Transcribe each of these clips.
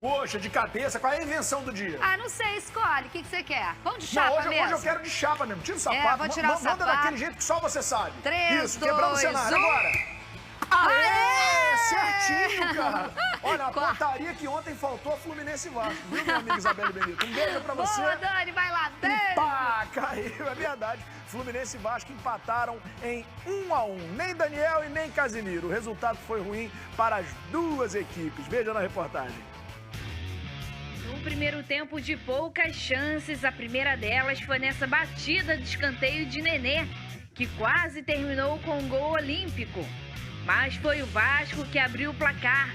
Poxa, de cabeça, qual é a invenção do dia? Ah, não sei, escolhe. O que você quer? Vamos de chapa Não, mesmo? hoje eu quero de chapa mesmo. Tira o sapato. Vou tirar o sapato. Manda daquele jeito que só você sabe. 3, Isso, 2, quebrando o cenário. 1. Agora. Aê! Certinho, cara. Olha, a Qual? pontaria que ontem faltou a Fluminense e Vasco. Viu, minha amiga Isabelle Benito? Um beijo pra você. Boa, Dani, vai lá. Beijo. Pá, caiu, é verdade. Fluminense e Vasco empataram em 1-1. Nem Daniel e nem Casimiro. O resultado foi ruim para as duas equipes. Veja na reportagem. Um primeiro tempo de poucas chances, a primeira delas foi nessa batida de escanteio de Nenê, que quase terminou com um gol olímpico. Mas foi o Vasco que abriu o placar.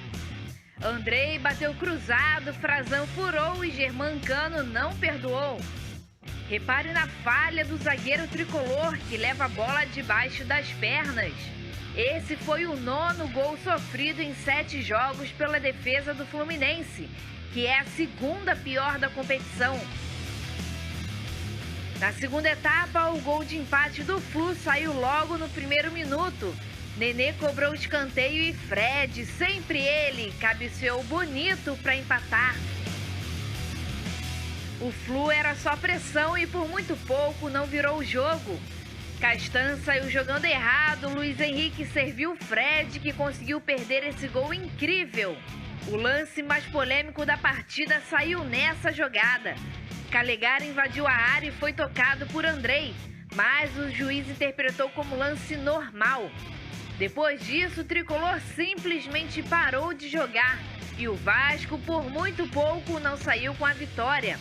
Andrei bateu cruzado, Frazão furou e Germancano não perdoou. Repare na falha do zagueiro tricolor, que leva a bola debaixo das pernas. Esse foi o 9º gol sofrido em 7 jogos pela defesa do Fluminense, que é a segunda pior da competição. Na segunda etapa, o gol de empate do Flu saiu logo no primeiro minuto. Nenê cobrou o escanteio e Fred, sempre ele, cabeceou bonito para empatar. O Flu era só pressão e por muito pouco não virou o jogo. Castan saiu jogando errado, Luiz Henrique serviu Fred, que conseguiu perder esse gol incrível. O lance mais polêmico da partida saiu nessa jogada. Calegari invadiu a área e foi tocado por Andrei, mas o juiz interpretou como lance normal. Depois disso, o tricolor simplesmente parou de jogar e o Vasco, por muito pouco, não saiu com a vitória.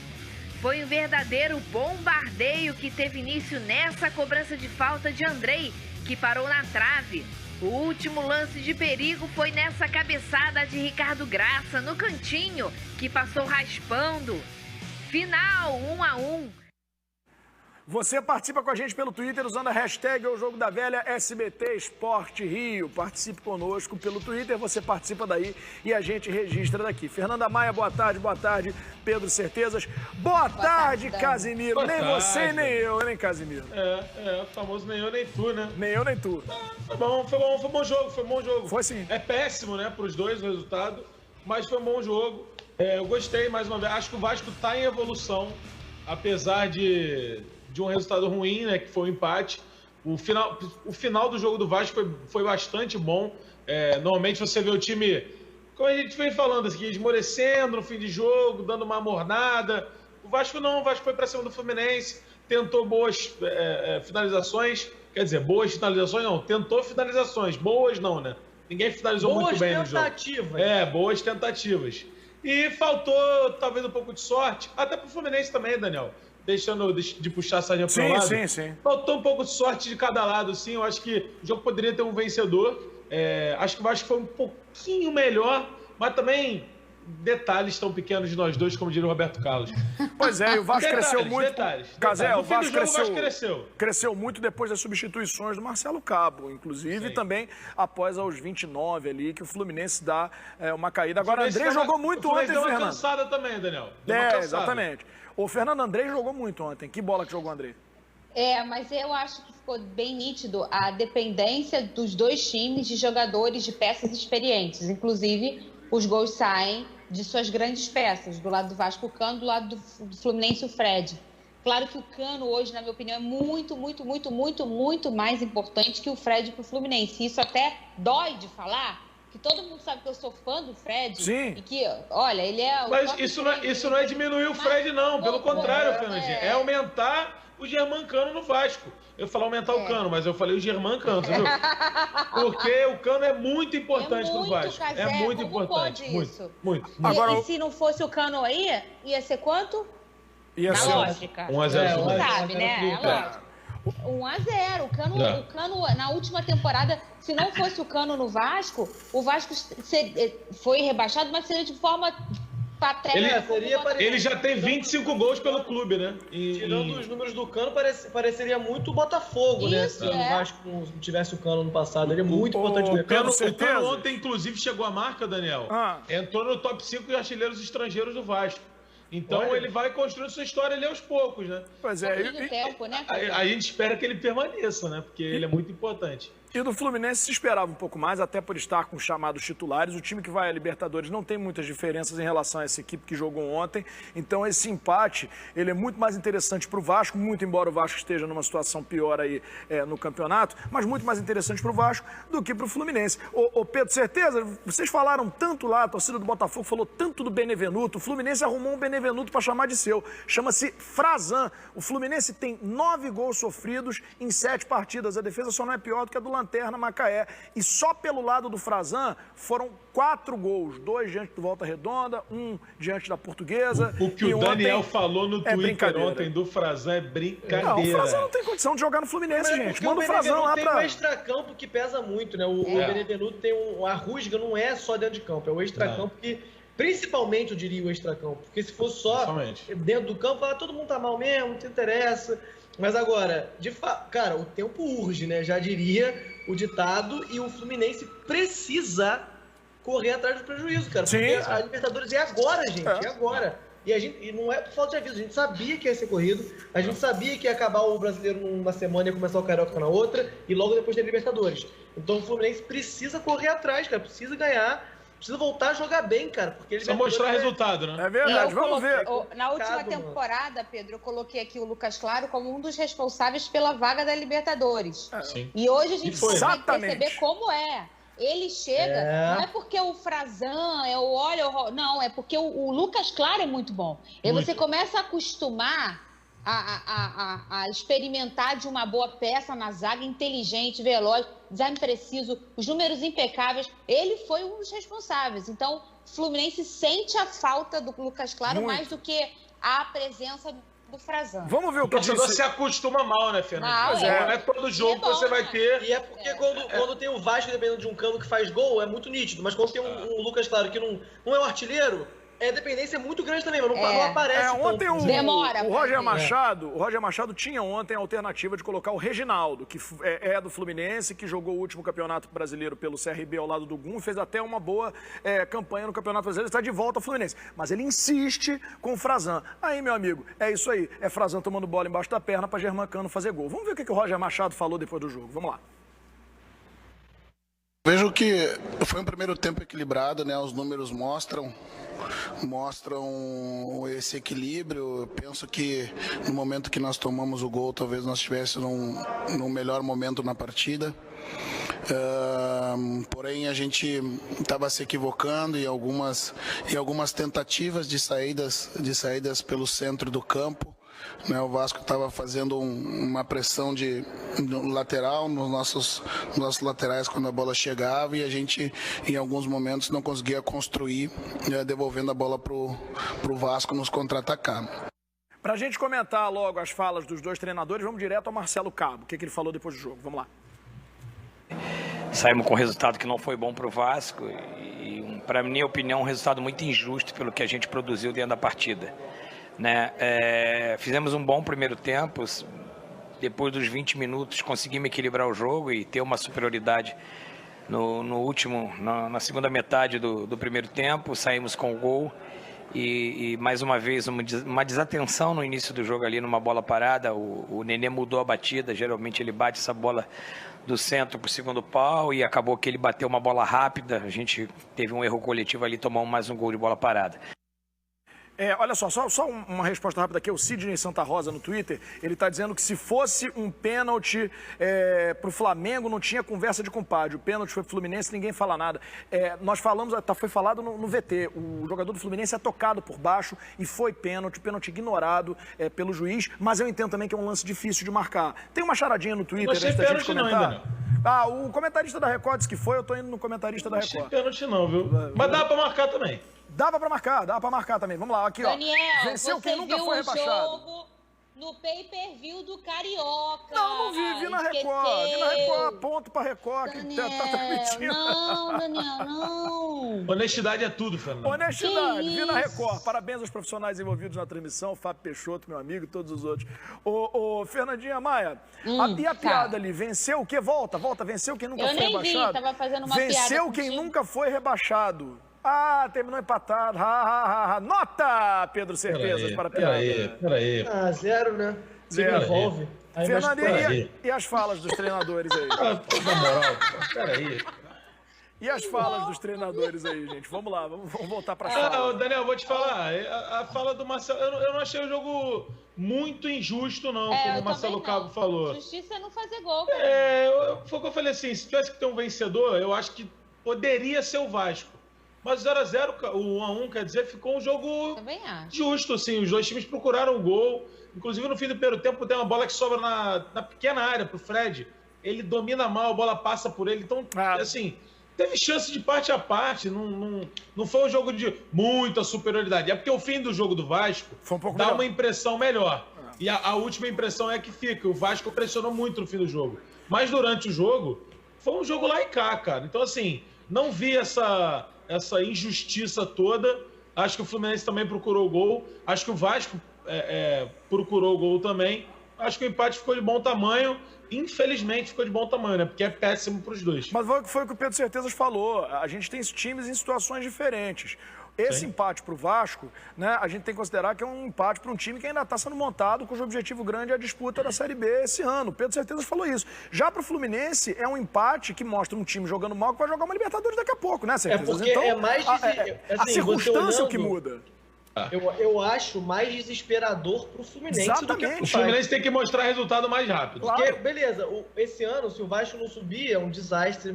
Foi um verdadeiro bombardeio que teve início nessa cobrança de falta de Andrei, que parou na trave. O último lance de perigo foi nessa cabeçada de Ricardo Graça, no cantinho, que passou raspando. Final 1-1. Você participa com a gente pelo Twitter usando a hashtag O Jogo da Velha SBT Esporte Rio. Participe conosco pelo Twitter, você participa daí e a gente registra daqui. Fernanda Maia, boa tarde, Pedro Certezas. Boa tarde, Casimiro. Boa nem tarde. Você, nem eu, nem Casimiro. O famoso nem eu, nem tu, né? Nem eu, nem tu. Foi um bom jogo. Foi sim. É péssimo, né, pros dois o resultado, mas foi um bom jogo. Eu gostei, mais uma vez, acho que o Vasco tá em evolução, apesar de um resultado ruim, né, que foi um empate. O final do jogo do Vasco foi bastante bom. Normalmente você vê o time, como a gente vem falando, assim, esmorecendo no fim de jogo, dando uma mornada. O Vasco não, o Vasco foi para cima do Fluminense, tentou boas finalizações, quer dizer, boas finalizações não, tentou finalizações, boas não, né? Ninguém finalizou muito bem no jogo. Boas tentativas. E faltou talvez um pouco de sorte, até pro Fluminense também, Daniel. Deixando de puxar a sardinha para o lado. Sim. Faltou um pouco de sorte de cada lado, sim. Eu acho que o jogo poderia ter um vencedor. Acho que o Vasco foi um pouquinho melhor, mas também detalhes tão pequenos de nós dois, como diria o Roberto Carlos. Pois é, e o Vasco cresceu muito. Detalhes. Casé, No fim do jogo, o Vasco cresceu. Cresceu muito depois das substituições do Marcelo Cabo, inclusive, e também após aos 29 ali, que o Fluminense dá uma caída. Agora, Andrei jogou muito ontem, Fernando. Deu uma Fernando. cansada também, Daniel. Exatamente. O Fernando Andrei jogou muito ontem. Que bola que jogou o Andrei? Mas eu acho que ficou bem nítido a dependência dos dois times de jogadores, de peças experientes. Inclusive, os gols saem de suas grandes peças. Do lado do Vasco, o Cano, do lado do Fluminense, o Fred. Claro que o Cano hoje, na minha opinião, é muito mais importante que o Fred para o Fluminense. Isso até dói de falar, que todo mundo sabe que eu sou fã do Fred. Sim. E que, olha, ele é... Mas isso não é diminuir o Fred, não. Pelo contrário, Fernandinho. É aumentar o Germancano no Vasco. Eu falei aumentar o Cano, mas eu falei o Germancano, viu? Porque o Cano é muito importante pro Vasco. Casé, é muito como importante. Pode isso? Muito. Agora, e se não fosse o Cano aí, ia ser quanto? Ia Na ser lógica. 1-0. Você sabe, né? É lógico. 1-0. O Cano, na última temporada, se não fosse o Cano no Vasco, o Vasco foi rebaixado, mas seria de forma patética. Ele já tem 25 gols pelo clube, né? Tirando os números do Cano, pareceria muito o Botafogo, né? Se o Vasco não tivesse o Cano no passado. Ele é muito importante. O Cano ontem, inclusive, chegou à marca, Daniel. Entrou no top 5 de artilheiros estrangeiros do Vasco. Então ele vai construindo sua história ali aos poucos, né? Pois é. Tempo, né? A gente espera que ele permaneça, né? Porque ele é muito importante. E do Fluminense se esperava um pouco mais, até por estar com os chamados titulares. O time que vai à Libertadores não tem muitas diferenças em relação a essa equipe que jogou ontem. Então esse empate, ele é muito mais interessante para o Vasco, muito embora o Vasco esteja numa situação pior aí no campeonato, mas muito mais interessante para o Vasco do que para o Fluminense. Ô Pedro, certeza? Vocês falaram tanto lá, a torcida do Botafogo falou tanto do Benevenuto. O Fluminense arrumou um Benevenuto para chamar de seu. Chama-se Frazan. O Fluminense tem 9 gols sofridos em 7 partidas. A defesa só não é pior do que a do Lanterna Macaé. E só pelo lado do Frazan foram 4 gols. 2 diante do Volta Redonda, 1 diante da Portuguesa. O que o Daniel falou no Twitter ontem do Frazan é brincadeira. Não, o Frazan não tem condição de jogar no Fluminense, gente. Manda o Frazan lá pra... Tem o extracampo que pesa muito, né? O Benevenuto tem a rusga, não é só dentro de campo, é o extracampo que... Principalmente, eu diria, o extracampo. Porque se fosse só dentro do campo, todo mundo tá mal mesmo, não te interessa. Mas agora, de fato, cara, o tempo urge, né? Já diria o ditado, e o Fluminense precisa correr atrás do prejuízo, cara. Porque a Libertadores é agora, gente, é agora. E não é por falta de aviso, a gente sabia que ia ser corrido, a gente sabia que ia acabar o Brasileiro numa semana e ia começar o Carioca na outra, e logo depois tem a Libertadores. Então o Fluminense precisa correr atrás, cara, precisa ganhar. Precisa voltar a jogar bem, cara. Porque precisa mostrar resultado, né? É verdade, vamos ver. Na última temporada, Pedro, eu coloquei aqui o Lucas Claro como um dos responsáveis pela vaga da Libertadores. Sim. E hoje a gente consegue perceber como é. Ele chega, não é porque o Frazan, é o óleo, não, é porque o Lucas Claro é muito bom. E você começa a acostumar a experimentar de uma boa peça na zaga, inteligente, veloz, design preciso, os números impecáveis. Ele foi um dos responsáveis. Então, o Fluminense sente a falta do Lucas Claro mais do que a presença do Frazan. Vamos ver o que o torcedor se acostuma mal, né, Fernando? Não é todo jogo que você vai ter. E é porque quando tem o Vasco, dependendo de um Cano que faz gol, é muito nítido. Mas quando tem um Lucas Claro que não é um artilheiro, a dependência é muito grande também, mas não aparece. Ontem demora. O Roger Machado tinha ontem a alternativa de colocar o Reginaldo, que é do Fluminense, que jogou o último campeonato brasileiro pelo CRB ao lado do Gum, fez até uma boa campanha no campeonato brasileiro, está de volta ao Fluminense. Mas ele insiste com o Frazan. Aí, meu amigo, é isso aí. É Frazan tomando bola embaixo da perna para Germancano fazer gol. Vamos ver o que o Roger Machado falou depois do jogo. Vamos lá. Vejo que foi um primeiro tempo equilibrado, né? Os números mostram esse equilíbrio. Eu penso que no momento que nós tomamos o gol, talvez nós estivéssemos num melhor momento na partida. Porém, a gente estava se equivocando em algumas tentativas de saídas pelo centro do campo. O Vasco estava fazendo uma pressão no lateral, nos nossos laterais quando a bola chegava, e a gente em alguns momentos não conseguia construir, devolvendo a bola para o Vasco nos contra-atacar. Para a gente comentar logo as falas dos dois treinadores, vamos direto ao Marcelo Cabo. O que ele falou depois do jogo? Vamos lá. Saímos com um resultado que não foi bom para o Vasco e, para minha opinião, um resultado muito injusto pelo que a gente produziu dentro da partida. Fizemos um bom primeiro tempo, depois dos 20 minutos conseguimos equilibrar o jogo e ter uma superioridade na segunda metade do primeiro tempo, saímos com o gol e mais uma vez uma desatenção no início do jogo ali numa bola parada. O Nenê mudou a batida, geralmente ele bate essa bola do centro para o segundo pau e acabou que ele bateu uma bola rápida, a gente teve um erro coletivo ali, tomamos mais um gol de bola parada. Olha só uma resposta rápida aqui, o Sidney Santa Rosa no Twitter, ele está dizendo que se fosse um pênalti para o Flamengo, não tinha conversa de compadre, o pênalti foi para o Fluminense, ninguém fala nada. Nós falamos, foi falado no VT, o jogador do Fluminense é tocado por baixo e foi pênalti ignorado pelo juiz, mas eu entendo também que é um lance difícil de marcar. Tem uma charadinha no Twitter antes da gente comentar. O comentarista da Record disse que foi, eu estou indo no comentarista da Record. Não achei pênalti não, viu? Mas dá para marcar também. Dava pra marcar também. Vamos lá, aqui, Daniel, ó. Venceu quem nunca foi rebaixado. Jogo no pay-per-view do Carioca. Não vi na Record. Vi na Record, ponto pra Record. Daniel, que tá transmitindo. Não, Daniel, não. Honestidade é tudo, Fernando. Honestidade, vi na Record. Parabéns aos profissionais envolvidos na transmissão, Fábio Peixoto, meu amigo, e todos os outros. Ô Fernandinha Maia, e a piada ali, venceu o quê? Volta, venceu quem nunca foi rebaixado. Eu nem vi, tava fazendo uma piada. Venceu quem nunca foi rebaixado. Terminou empatado. Nota, Pedro Certezas, para a piada. Peraí. 0, né? Zero. Envolve. Fernando, e as falas dos treinadores aí? Na moral, peraí. E as falas dos treinadores aí, gente? Vamos lá, vamos voltar pra fala. Daniel, vou te falar. A fala do Marcelo, eu não achei o jogo muito injusto, não, como o Marcelo Cabo falou. Justiça é não fazer gol. Foi o que eu falei assim, se tivesse que ter um vencedor, eu acho que poderia ser o Vasco. Mas o 0x0, o 1x1, quer dizer, ficou um jogo justo, assim. Os dois times procuraram o gol. Inclusive, no fim do primeiro tempo, tem uma bola que sobra na pequena área pro Fred. Ele domina mal, a bola passa por ele. Então, assim, teve chance de parte a parte. Não foi um jogo de muita superioridade. É porque o fim do jogo do Vasco dá uma impressão melhor. E a última impressão é que fica. O Vasco pressionou muito no fim do jogo. Mas durante o jogo, foi um jogo lá e cá, cara. Então, assim, não vi essa injustiça toda. Acho que o Fluminense também procurou o gol. Acho que o Vasco procurou o gol também. Acho que o empate ficou de bom tamanho. Infelizmente ficou de bom tamanho, né? Porque é péssimo para os dois. Mas foi o que o Pedro Certezas falou. A gente tem times em situações diferentes. Esse empate para o Vasco, né, a gente tem que considerar que é um empate para um time que ainda está sendo montado, cujo objetivo grande é a disputa da Série B esse ano. O Pedro Certezas falou isso. Já para o Fluminense, é um empate que mostra um time jogando mal que vai jogar uma Libertadores daqui a pouco, né, Certezas? É porque então, é mais a circunstância que muda. Eu acho mais desesperador pro Fluminense do que pro Vasco. O Fluminense tem que mostrar resultado mais rápido. Porque, beleza, esse ano, se o Vasco não subir, é um desastre,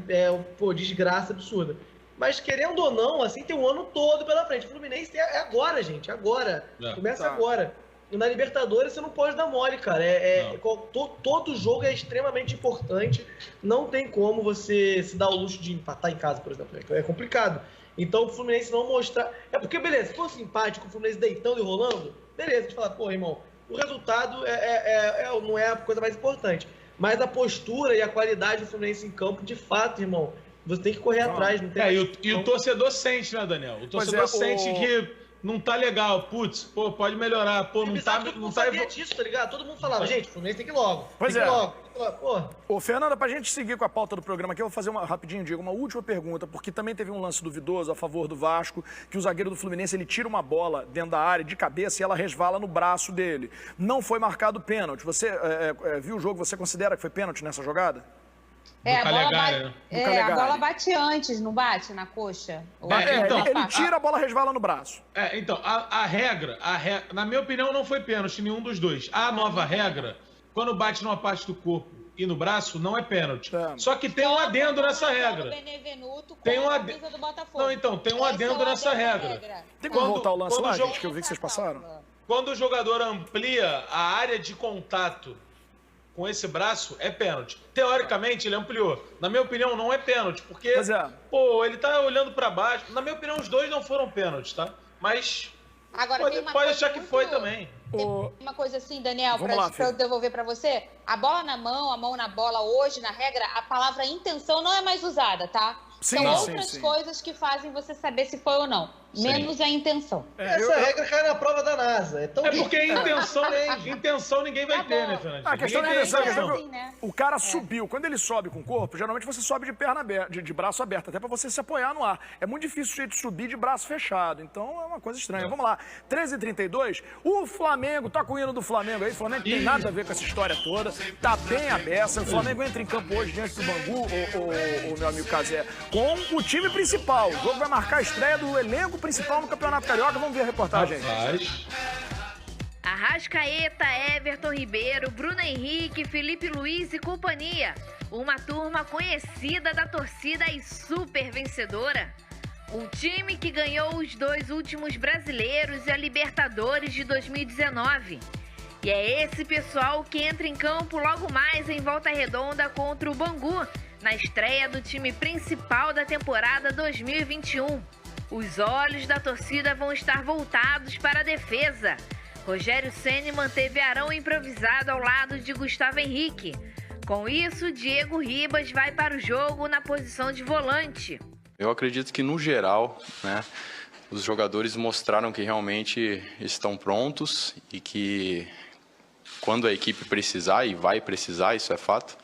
desgraça absurda. Mas, querendo ou não, assim, tem um ano todo pela frente. O Fluminense é agora, gente, agora. Começa agora. E na Libertadores você não pode dar mole, cara. Todo jogo é extremamente importante. Não tem como você se dar o luxo de empatar em casa, por exemplo. É complicado. Então o Fluminense não mostrar... É porque, beleza, se fosse empate com o Fluminense deitando e rolando, beleza, a gente fala, pô, irmão, o resultado não é a coisa mais importante. Mas a postura e a qualidade do Fluminense em campo, de fato, irmão, você tem que correr atrás. Não tem e o torcedor sente, né, Daniel? O torcedor sente que não tá legal. Putz, pô, pode melhorar. Pô, não tá... Todo mundo sabia disso, tá ligado? Todo mundo falava, gente, o Fluminense tem que ir logo. Ô, Fernanda, pra gente seguir com a pauta do programa aqui, eu vou fazer uma última pergunta, porque também teve um lance duvidoso a favor do Vasco, que o zagueiro do Fluminense, ele tira uma bola dentro da área de cabeça e ela resvala no braço dele. Não foi marcado pênalti. Você viu o jogo, você considera que foi pênalti nessa jogada? A bola bate antes, não bate na coxa? Ele tira, a bola resvala no braço. Então, a regra, na minha opinião, não foi pênalti nenhum dos dois. A nova regra, quando bate numa parte do corpo e no braço, não é pênalti. Só que tem um adendo nessa regra. Tem um adendo. Não, então, tem um adendo nessa regra. Tem como voltar o lance lá, gente, que eu vi que vocês passaram? Quando o jogador amplia a área de contato com esse braço, é pênalti. Teoricamente, ele ampliou. Na minha opinião, não é pênalti, porque, ele tá olhando pra baixo. Na minha opinião, os dois não foram pênaltis, tá? Mas agora, pode achar que foi também. Tem uma coisa assim, Daniel, pra eu devolver pra você. A bola na mão, a mão na bola, hoje, na regra, a palavra intenção não é mais usada, tá? São outras coisas que fazem você saber se foi ou não. Menos a intenção. Essa regra cai na prova da NASA. É porque intenção ninguém vai ter, né, Fernandinho? A questão da intenção o cara subiu. Quando ele sobe com o corpo, geralmente você sobe de perna aberta, de braço aberto, até pra você se apoiar no ar. É muito difícil o jeito de subir de braço fechado. Então é uma coisa estranha. Vamos lá. 13h32, o Flamengo, tá com o hino do Flamengo aí. O Flamengo tem nada a ver com essa história toda. Tá bem aberta. O Flamengo entra em campo hoje diante do Bangu, o meu amigo Cazé, com o time principal. O jogo vai marcar a estreia do elenco principal no Campeonato Carioca. Vamos ver a reportagem. Arrascaeta, Everton Ribeiro, Bruno Henrique, Felipe Luiz e companhia. Uma turma conhecida da torcida e super vencedora. Um time que ganhou os 2 últimos brasileiros e a Libertadores de 2019. E é esse pessoal que entra em campo logo mais em Volta Redonda contra o Bangu, na estreia do time principal da temporada 2021. Os olhos da torcida vão estar voltados para a defesa. Rogério Ceni manteve Arão improvisado ao lado de Gustavo Henrique. Com isso, Diego Ribas vai para o jogo na posição de volante. Eu acredito que, no geral, os jogadores mostraram que realmente estão prontos e que, quando a equipe precisar, e vai precisar, isso é fato,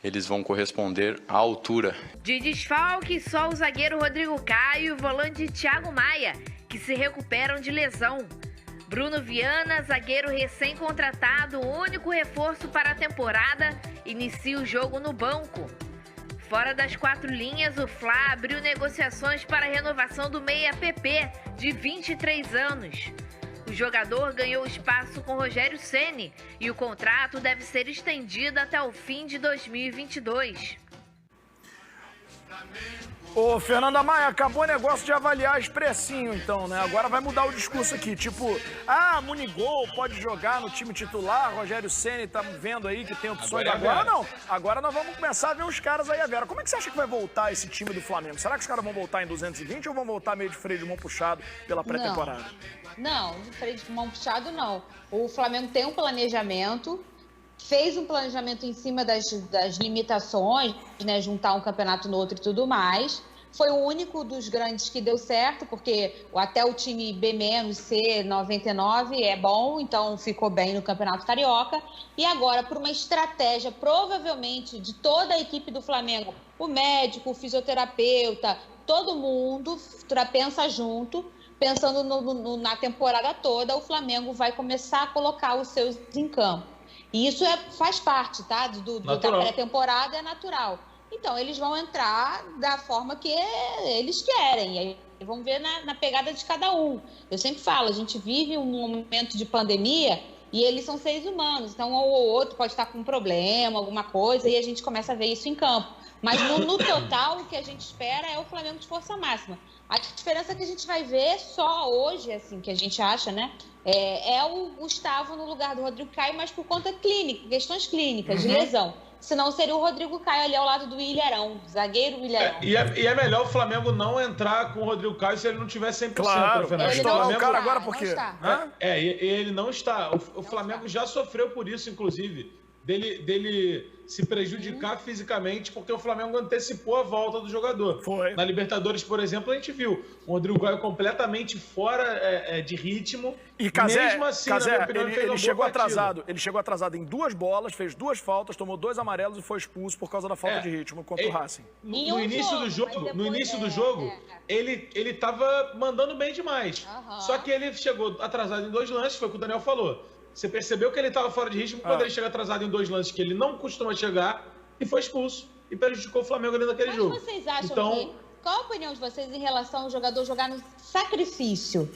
eles vão corresponder à altura. De desfalque, só o zagueiro Rodrigo Caio e o volante Thiago Maia, que se recuperam de lesão. Bruno Viana, zagueiro recém-contratado, o único reforço para a temporada, inicia o jogo no banco. Fora das 4 linhas, o Fla abriu negociações para a renovação do meia PP, de 23 anos. O jogador ganhou espaço com Rogério Ceni e o contrato deve ser estendido até o fim de 2022. Ô, Fernanda Maia, acabou o negócio de avaliar expressinho, então, né? Agora vai mudar o discurso aqui, tipo, Munigol pode jogar no time titular, Rogério Ceni tá vendo aí que tem opções. Agora não, agora nós vamos começar a ver uns caras aí, a Vera. Como é que você acha que vai voltar esse time do Flamengo? Será que os caras vão voltar em 220 ou vão voltar meio de freio de mão puxado pela pré-temporada? Não, de freio de mão puxado não. O Flamengo tem um planejamento, fez um planejamento em cima das limitações, né, juntar um campeonato no outro e tudo mais. Foi o único dos grandes que deu certo, porque até o time B-, C, 99 é bom, então ficou bem no Campeonato Carioca. E agora, por uma estratégia, provavelmente, de toda a equipe do Flamengo, o médico, o fisioterapeuta, todo mundo pensa junto, pensando na temporada toda, o Flamengo vai começar a colocar os seus em campo. E isso faz parte, tá? Da pré-temporada, é natural. Então, eles vão entrar da forma que eles querem. E aí vamos ver na pegada de cada um. Eu sempre falo, a gente vive um momento de pandemia e eles são seres humanos. Então, um ou outro pode estar com um problema, alguma coisa, e a gente começa a ver isso em campo. Mas no total, o que a gente espera é o Flamengo de força máxima. A diferença que a gente vai ver só hoje, assim, que a gente acha, né? É o Gustavo no lugar do Rodrigo Caio, mas por conta clínica, questões clínicas, de lesão. Senão seria o Rodrigo Caio ali ao lado do Ilharão, zagueiro Ilharão. E é melhor o Flamengo não entrar com o Rodrigo Caio se ele não tiver 100%. Claro, Fernando. ele não está, o cara agora por quê? Ele não está. O Flamengo já sofreu por isso, inclusive, dele se prejudicar fisicamente, porque o Flamengo antecipou a volta do jogador. Foi. Na Libertadores, por exemplo, a gente viu o Rodrigo Caio completamente fora de ritmo. E Cazé, mesmo assim, na minha opinião, ele chegou atrasado. Ele chegou atrasado em 2 bolas, fez 2 faltas, tomou 2 amarelos e foi expulso por causa da falta de ritmo contra o Racing. No início do jogo, ele estava mandando bem demais. Só que ele chegou atrasado em 2 lances, foi o que o Daniel falou. Você percebeu que ele estava fora de ritmo quando ele chega atrasado em 2 lances que ele não costuma chegar e foi expulso. E prejudicou o Flamengo ali naquele jogo. Mas vocês acham qual a opinião de vocês em relação ao jogador jogar no sacrifício?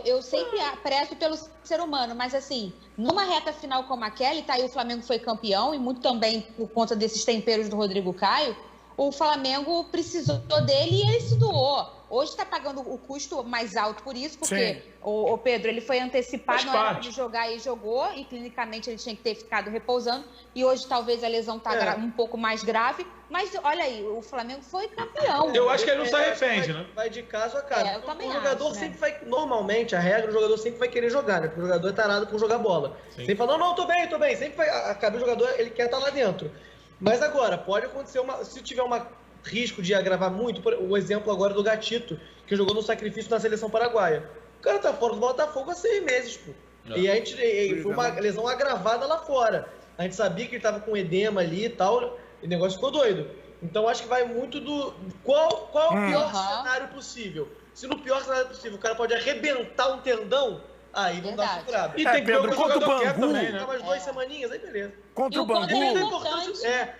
Eu sempre prezo pelo ser humano, mas assim, numa reta final como aquela, e tá aí o Flamengo foi campeão, e muito também por conta desses temperos do Rodrigo Caio, o Flamengo precisou dele e ele se doou. Hoje está pagando o custo mais alto por isso, porque o Pedro ele foi antecipado na hora de jogar e jogou, e clinicamente ele tinha que ter ficado repousando, e hoje talvez a lesão está um pouco mais grave, mas olha aí, o Flamengo foi campeão. Eu acho que ele não se arrepende, né? Vai de caso a caso. Eu também o jogador acho, sempre vai, normalmente, a regra, o jogador sempre vai querer jogar, né? Porque o jogador é tarado por jogar bola. Sempre fala, não, tô bem. Sempre vai, acaba o jogador, ele quer estar lá dentro. Mas agora, pode acontecer se tiver risco de agravar muito, o exemplo agora do Gatito, que jogou no sacrifício na seleção paraguaia. O cara tá fora do Botafogo há 6 meses, pô. E a gente foi uma lesão agravada lá fora. A gente sabia que ele tava com edema ali e tal, e o negócio ficou doido. Então acho que vai muito do qual o pior cenário possível. Se no pior cenário possível o cara pode arrebentar um tendão, aí não dá segurada. E tem que ver o jogador quer também, né? Ficar mais 2 semaninhas, aí beleza. Contra o Bangu.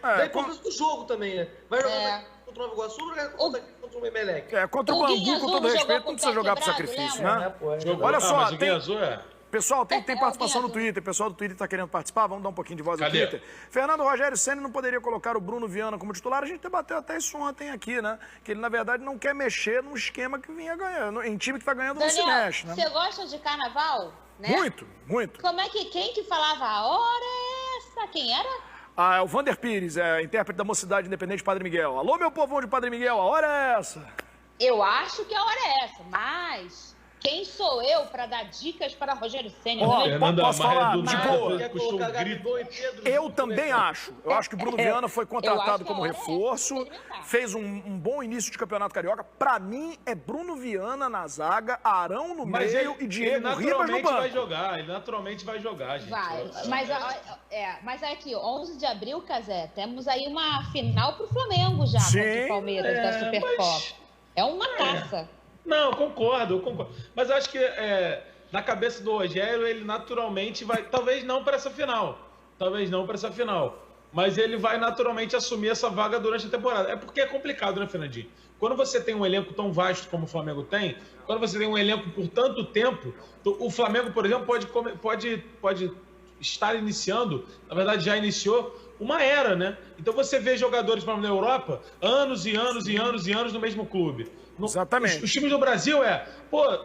Da importância do jogo também, né? Vai jogar contra o Nova Iguaçu ou jogar contra o Emelec? Contra o Bangu, com todo respeito, não precisa jogar pro sacrifício, né? Olha só, pessoal, tem participação no Twitter. O pessoal do Twitter está querendo participar. Vamos dar um pouquinho de voz no Twitter. Fernando Rogério Ceni não poderia colocar o Bruno Viana como titular. A gente debateu até isso ontem aqui, né? Que ele, na verdade, não quer mexer num esquema que vinha ganhando. Em time que tá ganhando, não se mexe, né? Você gosta de carnaval? Né? Muito. Quem que falava a hora é essa? Quem era? É o Vander Pires, intérprete da Mocidade Independente de Padre Miguel. Alô, meu povão de Padre Miguel, a hora é essa. Eu acho que a hora é essa, mas quem sou eu para dar dicas para Rogério Ceni? Posso falar de boa? Eu Pedro, também acho. Eu acho que o Bruno Viana foi contratado como reforço, fez um bom início de Campeonato Carioca. Para mim, é Bruno Viana na zaga, Arão no meio e Diego Ribas no banco. Ele naturalmente vai jogar, gente. Vai, mas aqui, 11 de abril, Cazé, temos aí uma final pro Flamengo já, contra o Palmeiras da Supercopa. É uma taça. Não, concordo. Mas acho que na cabeça do Rogério, ele naturalmente vai, talvez não para essa final, mas ele vai naturalmente assumir essa vaga durante a temporada. É porque é complicado, né, Fernandinho? Quando você tem um elenco tão vasto como o Flamengo tem, quando você tem um elenco por tanto tempo, o Flamengo, por exemplo, pode estar iniciando, na verdade já iniciou, uma era, né? Então você vê jogadores na Europa anos e anos e anos e anos no mesmo clube. Exatamente. Os times do Brasil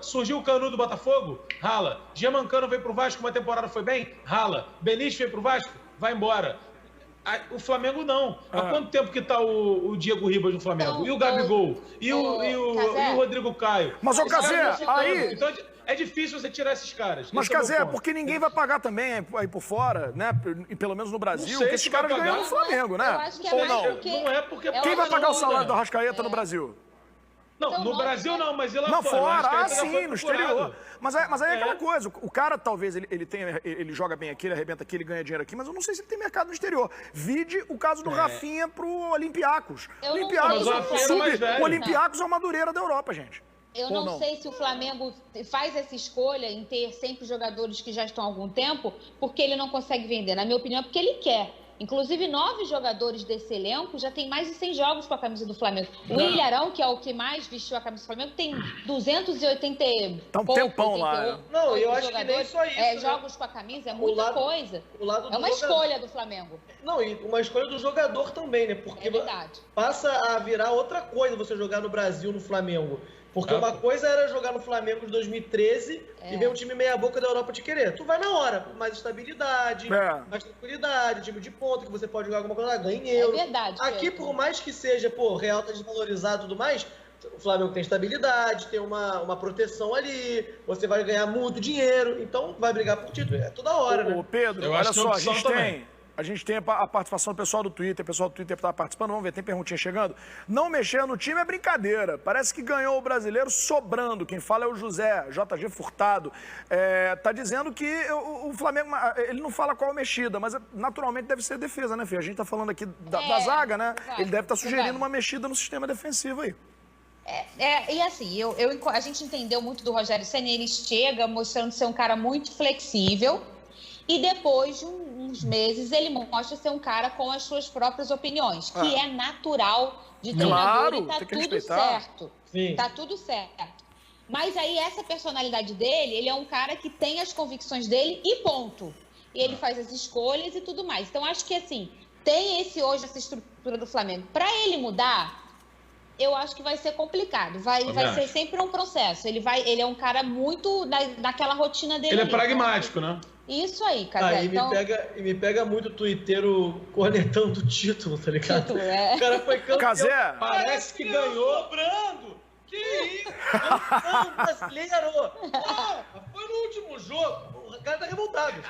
surgiu o Canu do Botafogo, rala. Germancano veio pro Vasco, uma temporada foi bem, rala. Benício veio pro Vasco, vai embora. O Flamengo não. Há quanto tempo que tá o Diego Ribas no Flamengo? Então, e o Gabigol? E o Rodrigo Caio? Mas, ô, Cazé, aí... Então, é difícil você tirar esses caras. Mas, Cazé, porque ninguém vai pagar também aí por fora, né? E pelo menos no Brasil, que esses caras ganham no Flamengo, né? Eu acho que é Ou não? Não é porque... Quem vai pagar o salário do Arrascaeta no Brasil? Não, Então, no Brasil não, mas e lá Não, fora, sim, no exterior. Mas aí é aquela coisa, o cara talvez ele joga bem aqui, ele arrebenta aqui, ele ganha dinheiro aqui, mas eu não sei se ele tem mercado no exterior. Vide o caso do Rafinha pro Olympiacos. Eu não O Olympiacos é uma madureira da Europa, gente. Eu não sei se o Flamengo faz essa escolha em ter sempre jogadores que já estão há algum tempo, porque ele não consegue vender. Na minha opinião, é porque ele quer. Inclusive, 9 jogadores desse elenco já tem mais de 100 jogos com a camisa do Flamengo. O Ilharão, que é o que mais vestiu a camisa do Flamengo, tem 280 Tá um tempão lá. Não, eu acho que nem só isso. né? Jogos com a camisa é muita coisa. É uma escolha do Flamengo. Não, e uma escolha do jogador também, né? Porque é verdade. Passa a virar outra coisa você jogar no Brasil, no Flamengo. Porque uma coisa era jogar no Flamengo de 2013 e ver um time meia-boca da Europa te querer. Tu vai na hora, mais estabilidade, mais tranquilidade, time de ponta, que você pode jogar alguma coisa, ganha em euro. É verdade. Aqui, por mais que seja, Real tá desvalorizado e tudo mais, o Flamengo tem estabilidade, tem uma proteção ali, você vai ganhar muito dinheiro, então vai brigar por título. É toda hora, né? Ô, Pedro, olha só, a gente tem a participação do pessoal do Twitter, o pessoal do Twitter está participando, vamos ver, tem perguntinha chegando. Não mexer no time é brincadeira, parece que ganhou o brasileiro sobrando, quem fala é o José, JG Furtado, tá dizendo que o Flamengo, ele não fala qual mexida, mas naturalmente deve ser defesa, né, filho? A gente tá falando aqui da zaga, né? Ele deve estar sugerindo uma mexida no sistema defensivo aí. E assim, a gente entendeu muito do Rogério Ceni, ele chega mostrando ser um cara muito flexível, e depois de uns meses ele mostra ser um cara com as suas próprias opiniões, que é natural de treinador e tá tudo certo. Sim. Tá tudo certo. Mas aí essa personalidade dele, ele é um cara que tem as convicções dele e ponto. E ele faz as escolhas e tudo mais. Então acho que assim, tem hoje essa estrutura do Flamengo. Para ele mudar, eu acho que vai ser complicado. Vai ser sempre um processo. Ele é um cara muito naquela rotina dele. Ele é pragmático, né? Isso aí, cara. Me pega muito o tuiteiro cornetando o título, tá ligado? O cara foi campeão. Cazé. Parece que ganhou. Sobrando. Que isso? Campeão brasileiro. Foi no último jogo. O cara tá revoltado.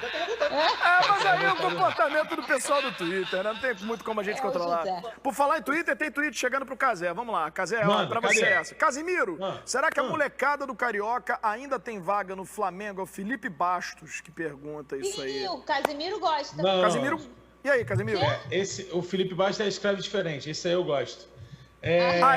Mas aí é o comportamento do pessoal do Twitter, né? Não tem muito como a gente controlar. Por falar em Twitter, tem tweet chegando pro Cazé. Vamos lá, Cazé, pra você essa. Casimiro, será que a molecada do Carioca ainda tem vaga no Flamengo? É o Felipe Bastos que pergunta isso aí. O Casimiro gosta. Não. Casimiro... E aí, Casimiro? O Felipe Bastos escreve diferente. Esse aí eu gosto.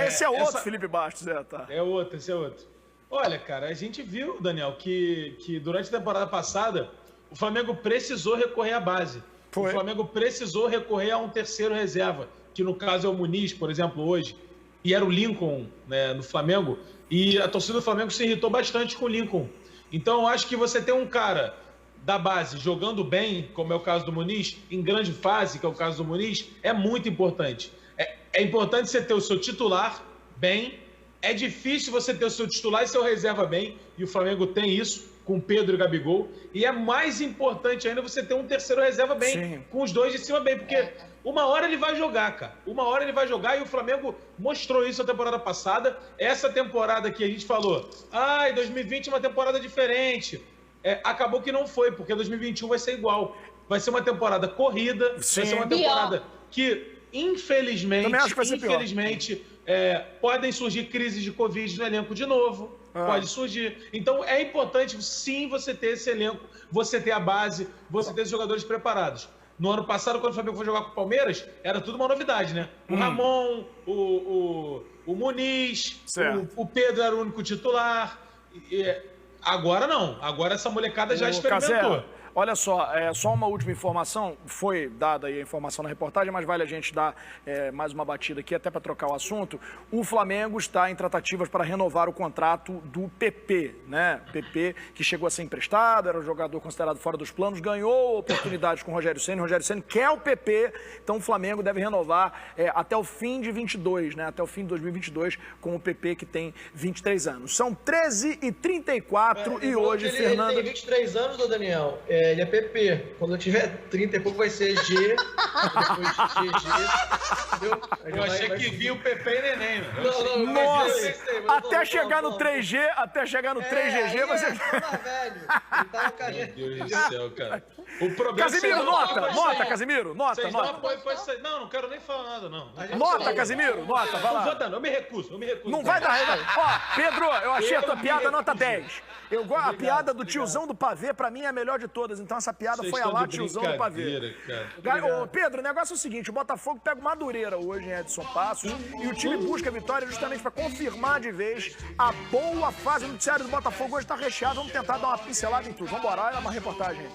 Esse é outro Felipe Bastos, tá. Esse é outro. Olha, cara, a gente viu, Daniel, que durante a temporada passada o Flamengo precisou recorrer à base. O Flamengo precisou recorrer a um terceiro reserva, que no caso é o Muniz, por exemplo, hoje. E era o Lincoln, né, no Flamengo. E a torcida do Flamengo se irritou bastante com o Lincoln. Então eu acho que você tem um cara da base jogando bem, como é o caso do Muniz, em grande fase, que é o caso do Muniz, é muito importante. É importante você ter o seu titular bem. É difícil você ter o seu titular e seu reserva bem, e o Flamengo tem isso, com Pedro e Gabigol. E é mais importante ainda você ter um terceiro reserva bem, com os dois de cima bem, porque uma hora ele vai jogar, cara. Uma hora ele vai jogar, e o Flamengo mostrou isso na temporada passada. Essa temporada que a gente falou, 2020 é uma temporada diferente. Acabou que não foi, porque 2021 vai ser igual. Vai ser uma temporada corrida, vai ser uma temporada que, infelizmente, podem surgir crises de Covid no elenco de novo. Pode surgir. Então é importante sim você ter esse elenco, você ter a base, você ter os jogadores preparados. No ano passado, quando o Flamengo foi jogar com o Palmeiras, era tudo uma novidade, né? O Ramon, o Muniz, o Pedro era o único titular. Agora não. Agora essa molecada já experimentou. Casé, olha só, só uma última informação, foi dada aí a informação na reportagem, mas vale a gente dar mais uma batida aqui, até para trocar o assunto. O Flamengo está em tratativas para renovar o contrato do PP, né? PP, que chegou a ser emprestado, era um jogador considerado fora dos planos, ganhou oportunidades com o Rogério Ceni quer o PP, então o Flamengo deve renovar até o fim de 22, né? Até o fim de 2022, com o PP, que tem 23 anos. São 13h34 e hoje, Fernando... Ele tem 23 anos, Daniel. Ele é PP. Quando eu tiver 30 e pouco vai ser G, depois GG, entendeu? Eu achei que vinha o PP e Neném, né? Não, Nossa! Até chegar no 3G, até chegar no 3GG, você... Ele tava com a gente. Meu Deus do céu, cara. O problema Casimiro, nota, Casimiro, nota. Não, não quero nem falar nada, não. Nota, Casimiro, nota, vai Não lá. vou dar, não, eu me recuso. Não vai dar. Ó, Pedro, eu achei a tua piada nota 10. A piada do tiozão do pavê, pra mim, é a melhor de todas. Então essa piada foi a lá, tiozão do pavê. Ô, Pedro, o negócio é o seguinte, o Botafogo pega o Madureira hoje em Edson Passos e o time busca a vitória justamente pra confirmar de vez a boa fase. O noticiário do Botafogo hoje tá recheado. Vamos tentar dar uma pincelada em tudo. Vambora, olha uma reportagem aí.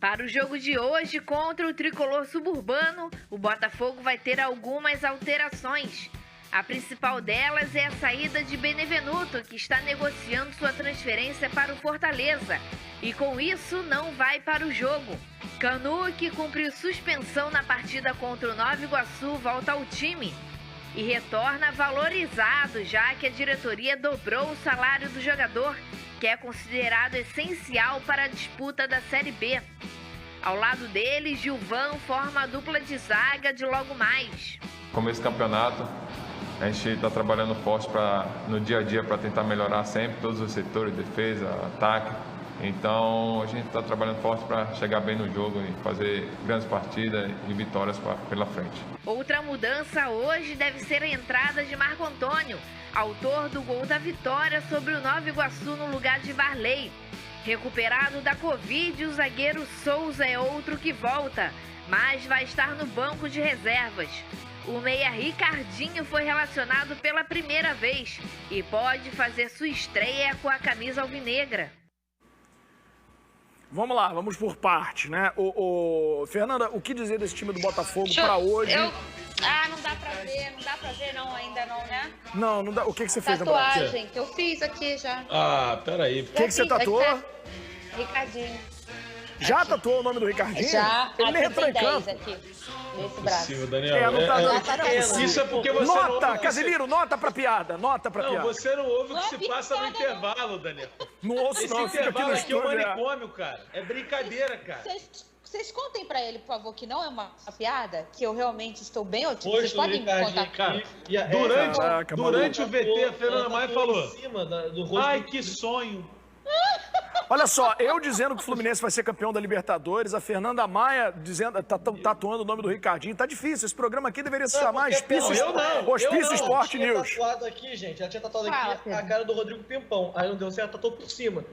Para o jogo de hoje contra o tricolor suburbano, o Botafogo vai ter algumas alterações. A principal delas é a saída de Benevenuto, que está negociando sua transferência para o Fortaleza, e com isso não vai para o jogo. Canu, que cumpriu suspensão na partida contra o Nova Iguaçu, volta ao time e retorna valorizado, já que a diretoria dobrou o salário do jogador, que é considerado essencial para a disputa da Série B. Ao lado dele, Gilvan forma a dupla de zaga de logo mais. Começo do campeonato, a gente está trabalhando forte no dia a dia para tentar melhorar sempre todos os setores, defesa, ataque. Então a gente está trabalhando forte para chegar bem no jogo e fazer grandes partidas e vitórias pela frente. Outra mudança hoje deve ser a entrada de Marco Antônio, autor do gol da vitória sobre o Nova Iguaçu no lugar de Varley. Recuperado da Covid, o zagueiro Souza é outro que volta, mas vai estar no banco de reservas. O meia Ricardinho foi relacionado pela primeira vez e pode fazer sua estreia com a camisa alvinegra. Vamos lá, vamos por parte, né? Fernanda, o que dizer desse time do Botafogo pra hoje? Não dá pra ver não, ainda não, né? Não dá. O que você fez, Namorada? Tatuagem, que eu fiz aqui já. Peraí. O que você tatuou? Ricardinho. Já tatuou o nome do Ricardinho? Já, ele nem entrou em campo. aqui, nesse braço. Daniel. Isso é porque você nota, Casimiro, nota pra piada, nota pra piada. Não, você não ouve o que se passa no intervalo, Daniel. Não ouço Esse não, fica aqui no intervalo aqui é um estúdio. manicômio, cara. É brincadeira, cara. Vocês contem pra ele, por favor, que não é uma piada, que eu realmente estou bem otimista. Vocês Poxa, podem me contar. cara, Durante o VT, a Fernanda Maia falou, em cima do rosto ai, que sonho. Olha só, eu dizendo que o Fluminense vai ser campeão da Libertadores, a Fernanda Maia dizendo, tatuando o nome do Ricardinho. Tá difícil, esse programa aqui deveria se chamar Hospício Esporte News. Tinha tatuado aqui, gente, ela tinha tatuado aqui a cara do Rodrigo Pimpão. Aí não deu certo, tatuou por cima.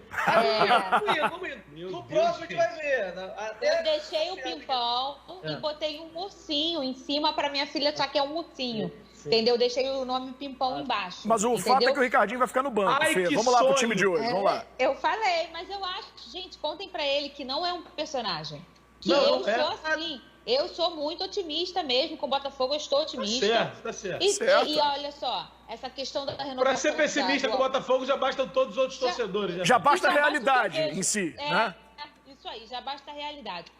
Vamos indo. No próximo a gente vai ver. Eu deixei o Pimpão e botei um ursinho em cima pra minha filha achar que é um ursinho. Entendeu? Deixei o nome Pimpão embaixo. Mas o fato é que o Ricardinho vai ficar no banco, Fê. Vamos lá pro time de hoje, vamos lá. Eu falei, mas eu acho que, gente, contem pra ele que não é um personagem. Que eu sou assim. Eu sou muito otimista mesmo. Com o Botafogo eu estou otimista. Tá certo. E olha só, essa questão da renovação... Pra ser pessimista com o Botafogo já bastam todos os outros torcedores. Já basta a realidade em si, né? Isso aí, já basta a realidade.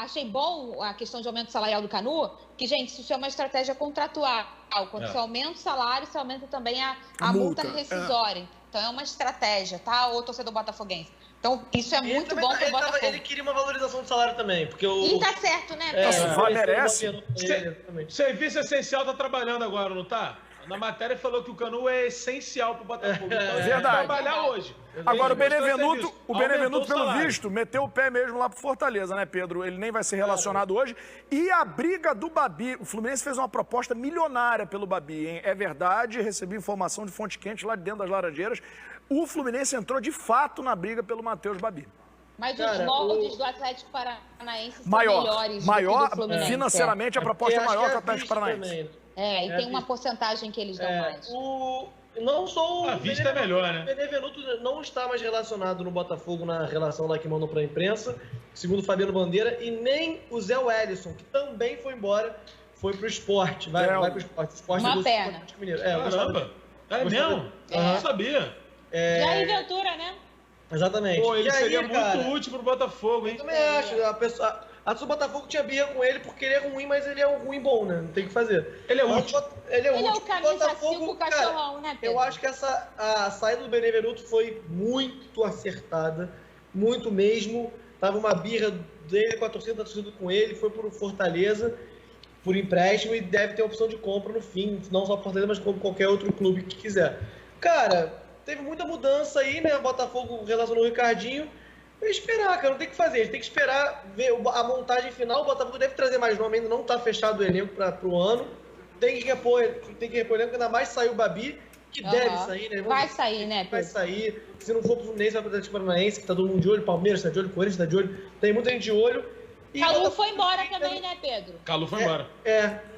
Achei bom a questão de aumento salarial do Canu, que, gente, isso é uma estratégia contratual. Quando você aumenta o salário, você aumenta também a multa rescisória. Então é uma estratégia, tá? Ou torcedor botafoguense. Então isso é muito bom pro Botafogo. Ele queria uma valorização do salário também, porque E tá certo, né? Merece. Serviço essencial tá trabalhando agora, não tá? Na matéria falou que o Canu é essencial pro Botafogo. Então, verdade. Trabalhar hoje. Agora o Benevenuto, pelo visto, meteu o pé mesmo lá pro Fortaleza, né, Pedro? Ele nem vai ser relacionado hoje. E a briga do Babi, o Fluminense fez uma proposta milionária pelo Babi, hein? É verdade, recebi informação de fonte quente lá de dentro das Laranjeiras. O Fluminense entrou de fato na briga pelo Matheus Babi. Mas os moldes do Atlético Paranaense são melhores do que do Fluminense. Financeiramente, a proposta é maior que o Atlético Paranaense. E tem uma porcentagem que eles dão mais. Não só o A vista é melhor, né? O Benevenuto não está mais relacionado no Botafogo na relação lá que mandou para a imprensa, segundo o Fabiano Bandeira, e nem o Zé Wellison, que também foi embora, foi pro Sport. Vai pro Sport. Uma pena. Caramba. É mesmo? Não sabia. Jair Ventura, né? Exatamente. Pô, ele e seria aí, muito cara, útil pro Botafogo, hein? Eu também acho. A do Botafogo tinha birra com ele porque ele é ruim, mas ele é um ruim bom, né? Não tem o que fazer. Ele é útil. Ele é o camisa 5 cachorrão, né, Pedro? Eu acho que a saída do Benevenuto foi muito acertada. Muito mesmo. Tava uma birra dele com a torcida com ele. Foi pro Fortaleza por empréstimo e deve ter opção de compra no fim. Não só pro Fortaleza, mas como qualquer outro clube que quiser. Cara, teve muita mudança aí, né? O Botafogo relacionou o Ricardinho. É esperar, cara, não tem o que fazer. A gente tem que esperar ver a montagem final. O Botafogo deve trazer mais nome, ainda não está fechado o elenco para o ano. Tem que repor o elenco, ainda mais saiu o Babi, que deve sair, né? Vai sair, né, Pedro? Vai sair. Se não for pro Fluminense, vai pro Atlético Paranaense, que tá todo mundo de olho. Palmeiras está de olho, Corinthians está de olho. Tem muita gente de olho. E Calu foi embora também, né, Pedro? Calu foi embora.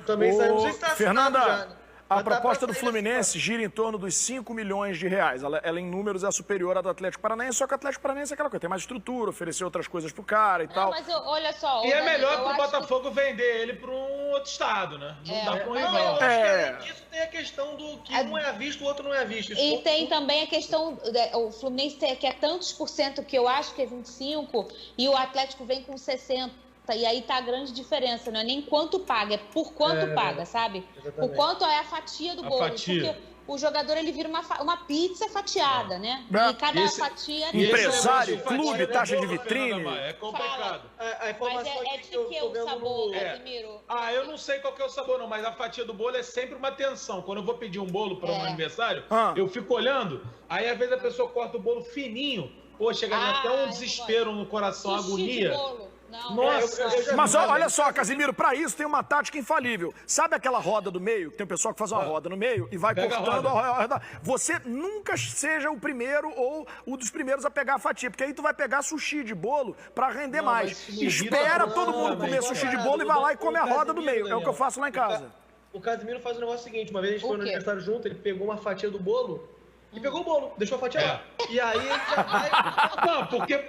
Também saiu. Não sei se tá Fernanda, já, né? a proposta do Fluminense gira em torno dos 5 milhões de reais. Ela em números é superior à do Atlético Paranaense, só que o Atlético Paranaense é aquela coisa, tem mais estrutura, oferecer outras coisas pro cara e tal. Mas olha só... E é melhor pro Botafogo vender ele pra um outro estado, né? Não dá pra um rival. Eu acho que além disso tem a questão do que um é visto, o outro não é visto. E tem também a questão, o Fluminense quer tantos por cento que eu acho que é 25, e o Atlético vem com 60. E aí tá a grande diferença, não é nem quanto paga, é por quanto paga, sabe? Exatamente. Por quanto é a fatia do bolo. Fatia. Porque o jogador, ele vira uma pizza fatiada, né? E cada fatia... Empresário, clube, taxa de vitrine. É complicado. A informação Mas é de que o sabor, Casimiro? Eu não sei qual que é o sabor, não, mas a fatia do bolo é sempre uma tensão. Quando eu vou pedir um bolo para um aniversário, eu fico olhando, aí às vezes a pessoa corta o bolo fininho, pô, chega até um desespero no coração, agonia. De bolo. Não, Nossa, Mas olha só, Casimiro, pra isso tem uma tática infalível. Sabe aquela roda do meio? Tem um pessoal que faz uma roda no meio e vai cortando a roda. Você nunca seja o primeiro ou um dos primeiros a pegar a fatia, porque aí tu vai pegar sushi de bolo pra render mais. Espera todo mundo comer sushi de bolo e vai lá e come a roda do meio. É o que eu faço lá em casa. O Casimiro faz o negócio seguinte, uma vez a gente foi no aniversário junto, ele pegou uma fatia do bolo e pegou o bolo, deixou a fatia lá. E aí ele já vai... Não, porque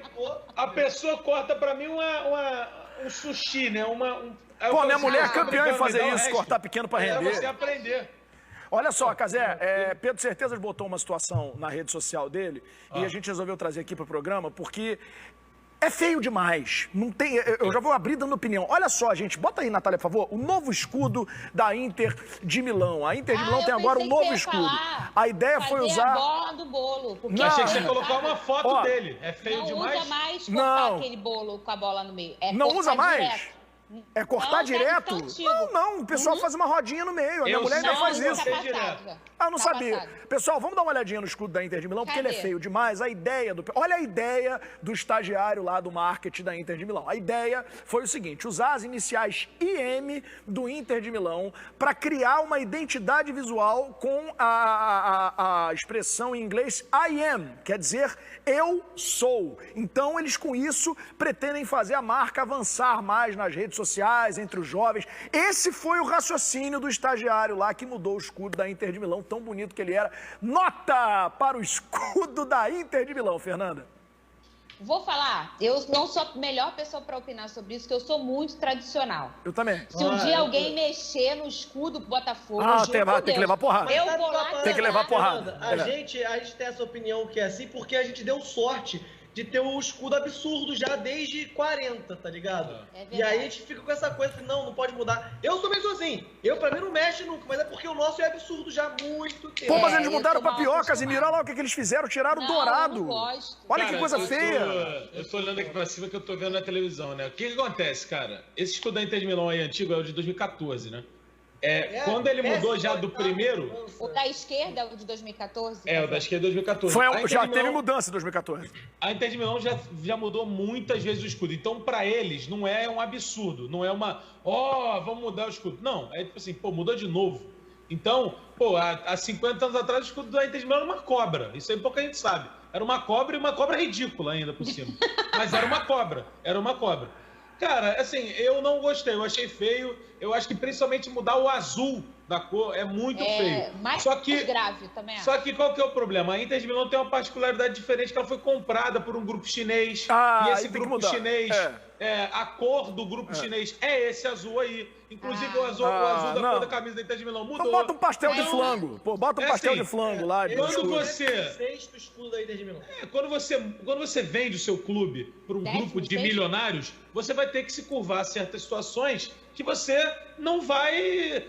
a pessoa corta pra mim um sushi, né? Pô, minha mulher é campeã em fazer isso, cortar pequeno pra render. É você aprender. Olha só, Casé, Pedro Certezas botou uma situação na rede social dele e a gente resolveu trazer aqui pro programa porque... É feio demais. Não tem. Eu já vou abrir dando opinião. Olha só, gente. Bota aí, Natália, por favor. O novo escudo da Inter de Milão. A Inter de Milão tem agora um novo escudo. A ideia foi usar. A bola do bolo. Porque Não, achei que você ia colocar uma foto dele. É feio não demais. Não usa mais cortar aquele bolo com a bola no meio. Não usa mais? Direto. É cortar direto? Não. O pessoal faz uma rodinha no meio. A minha mulher ainda faz isso. Eu não sabia. Pessoal, vamos dar uma olhadinha no escudo da Inter de Milão, porque ele é feio demais. Olha a ideia do estagiário lá do marketing da Inter de Milão. A ideia foi o seguinte, usar as iniciais IM do Inter de Milão para criar uma identidade visual com a expressão em inglês I am, quer dizer eu sou. Então, eles com isso pretendem fazer a marca avançar mais nas redes sociais, entre os jovens. Esse foi o raciocínio do estagiário lá que mudou o escudo da Inter de Milão, tão bonito que ele era. Nota para o escudo da Inter de Milão, Fernanda. Vou falar, eu não sou a melhor pessoa para opinar sobre isso, porque eu sou muito tradicional. Eu também. Se um dia alguém mexer no escudo do Botafogo, tem que levar porrada. Eu vou lá, tem que levar porrada. A gente tem essa opinião que é assim porque a gente deu sorte de ter um escudo absurdo já desde 40, tá ligado? E aí a gente fica com essa coisa que não pode mudar. Eu também sou assim. Pra mim não mexe nunca, mas é porque o nosso é absurdo já há muito tempo. Pô, mas eles mudaram pra pior, Casimiro. Olha lá o que eles fizeram, tiraram o dourado. Olha que coisa feia. Eu tô olhando aqui pra cima que eu tô vendo na televisão, né? O que acontece, cara? Esse escudo da Inter de Milão aí antigo é o de 2014, né? Quando ele mudou já do primeiro... O da esquerda é o de 2014? O da esquerda é 2014. Já teve mudança em 2014. A Inter de Milão já mudou muitas vezes o escudo. Então, pra eles, não é um absurdo. Não é uma... vamos mudar o escudo. Não, é tipo assim, mudou de novo. Então, há 50 anos atrás, o escudo da Inter de Milão era uma cobra. Isso aí pouca gente sabe. Era uma cobra e uma cobra ridícula ainda por cima. Mas era uma cobra. Cara, assim, eu não gostei, eu achei feio. Eu acho que principalmente mudar o azul da cor é muito feio. Mais grave também. Só que qual que é o problema? A Inter de Milão tem uma particularidade diferente, que ela foi comprada por um grupo chinês. E esse grupo chinês, a cor do grupo chinês é esse azul aí. Inclusive o azul da cor da camisa da Inter de Milão mudou. Então bota um pastel de flango. Pô, bota um pastel de flango lá. Quando você... Sexto escudo da Inter de Milão. Quando você vende o seu clube para um grupo de milionários, você vai ter que se curvar a certas situações que você não vai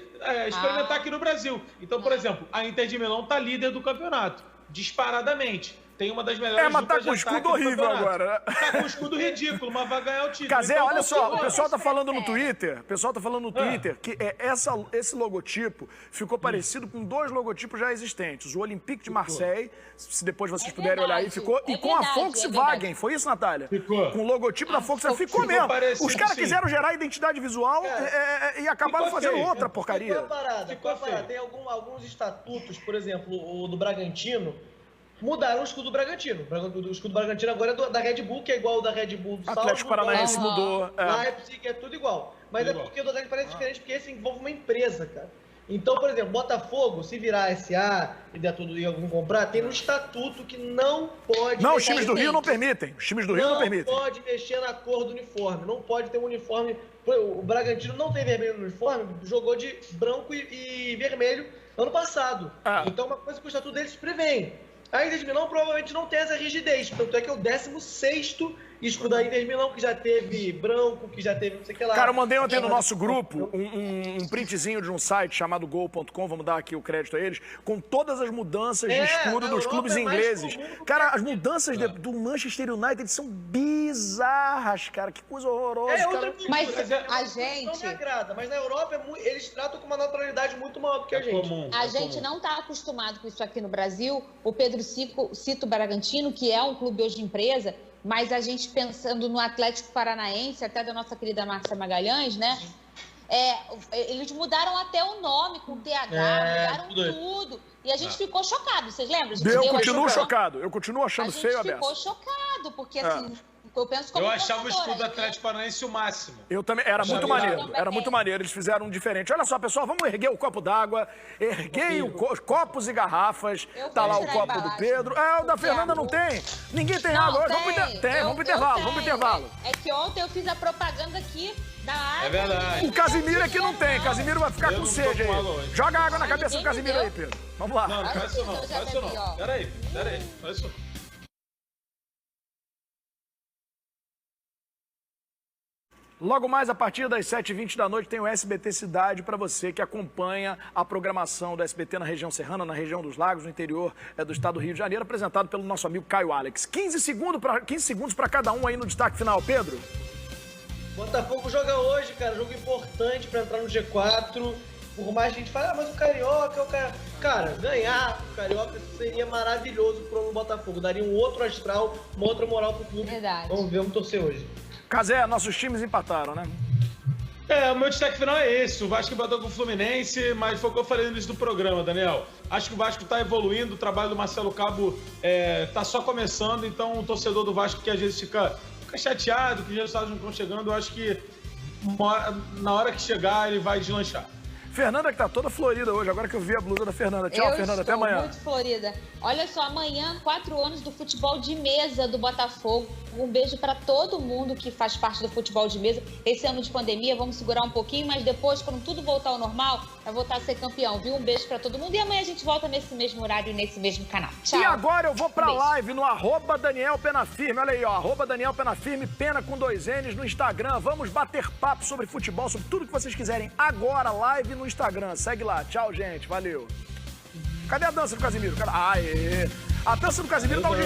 experimentar aqui no Brasil. Então, por exemplo, a Inter de Milão tá líder do campeonato, disparadamente. Tem uma das melhores mas tá com o escudo horrível agora, né? Tá com o escudo ridículo, mas vai ganhar o título. Cazé, então, olha só, o pessoal tá falando no Twitter, que esse logotipo ficou parecido com 2 logotipos já existentes. O Olympique de Marseille, se depois vocês puderem olhar aí, ficou. E com a Volkswagen, foi isso, Natália? Ficou. Com o logotipo da Volkswagen, ficou mesmo. Os caras quiseram gerar identidade visual e acabaram fazendo outra porcaria. Ficou a parada. Tem alguns estatutos, por exemplo, o do Bragantino, mudaram o escudo do Bragantino. O escudo do Bragantino agora é da Red Bull, que é igual ao da Red Bull do Atlético Paranaense mudou. Leipzig, é tudo igual. Mas é porque o do Atlético Paranaense é diferente, porque esse envolve uma empresa, cara. Então, por exemplo, Botafogo, se virar SA e der tudo e algum comprar, tem um estatuto que não pode... Não, os times do Rio não permitem. Os times do Rio não permitem. Não pode mexer na cor do uniforme. Não pode ter um uniforme... O Bragantino não tem vermelho no uniforme, jogou de branco e vermelho ano passado. Então, uma coisa que o estatuto deles prevê. A Inter de Milão provavelmente não tem essa rigidez, tanto é que é o 16º escudo da Inter de Milão, que já teve branco, que já teve não sei o que lá. Cara, eu mandei ontem no nosso grupo um printzinho de um site chamado Gol.com, vamos dar aqui o crédito a eles, com todas as mudanças de escudo dos clubes ingleses. Cara, as mudanças do Manchester United são bizarras, cara, que coisa horrorosa. Outra cara. Mas a gente... Não me agrada, mas na Europa eles tratam com uma naturalidade muito maior do que a gente. A gente não está acostumado com isso aqui no Brasil. O Pedro cita o Bragantino, que é um clube hoje de empresa, mas a gente pensando no Atlético Paranaense, até da nossa querida Márcia Magalhães, né? Eles mudaram até o nome com TH, mudaram tudo. E a gente ficou chocado, vocês lembram? Eu continuo chocado, eu continuo achando feio a beça. A gente ficou chocado, porque assim... Eu achava o escudo do Atlético Paranaense o máximo. Eu também, era muito maneiro, eles fizeram um diferente. Olha só, pessoal, vamos erguer o copo d'água, copos e garrafas, tá lá o copo do Pedro. O da Fernanda não tem, ninguém tem água. Vamos pro intervalo. É que ontem eu fiz a propaganda aqui da água. É verdade. O Casimiro é que não tem, Casimiro vai ficar com sede aí. Joga água na cabeça do Casimiro aí, Pedro. Vamos lá. Não faz isso não. Peraí, faz isso não. Logo mais, a partir das 7h20 da noite, tem o SBT Cidade para você que acompanha a programação do SBT na região serrana, na região dos lagos, no interior do estado do Rio de Janeiro, apresentado pelo nosso amigo Caio Alex. 15 segundos para cada um aí no destaque final, Pedro. Botafogo joga hoje, cara, jogo importante para entrar no G4. Por mais que a gente fale, mas o Carioca é o cara... Cara, ganhar o Carioca seria maravilhoso pro Botafogo. Daria um outro astral, uma outra moral pro clube. Verdade. Vamos torcer hoje. Cazé, nossos times empataram, né? O meu destaque final é esse. O Vasco empatou com o Fluminense, mas foi o que eu falei no início do programa, Daniel. Acho que o Vasco tá evoluindo, o trabalho do Marcelo Cabo tá só começando, então o torcedor do Vasco que às vezes fica chateado, que os resultados não estão chegando, eu acho que na hora que chegar ele vai deslanchar. Fernanda, que tá toda florida hoje, agora que eu vi a blusa da Fernanda. Tchau, Fernanda, até amanhã. Muito florida. Olha só, amanhã, 4 anos do futebol de mesa do Botafogo. Um beijo para todo mundo que faz parte do futebol de mesa. Esse ano de pandemia, vamos segurar um pouquinho, mas depois, quando tudo voltar ao normal, vai voltar a ser campeão, viu? Um beijo para todo mundo. E amanhã a gente volta nesse mesmo horário e nesse mesmo canal. Tchau. E agora eu vou pra live no @DanielPenafirme. Olha aí, ó, @DanielPenafirme, pena com 2 N's no Instagram. Vamos bater papo sobre futebol, sobre tudo que vocês quiserem. Agora, live no Instagram. Segue lá. Tchau, gente. Valeu. Cadê a dança do Casimiro? Aê! A dança do Casimiro tá onde...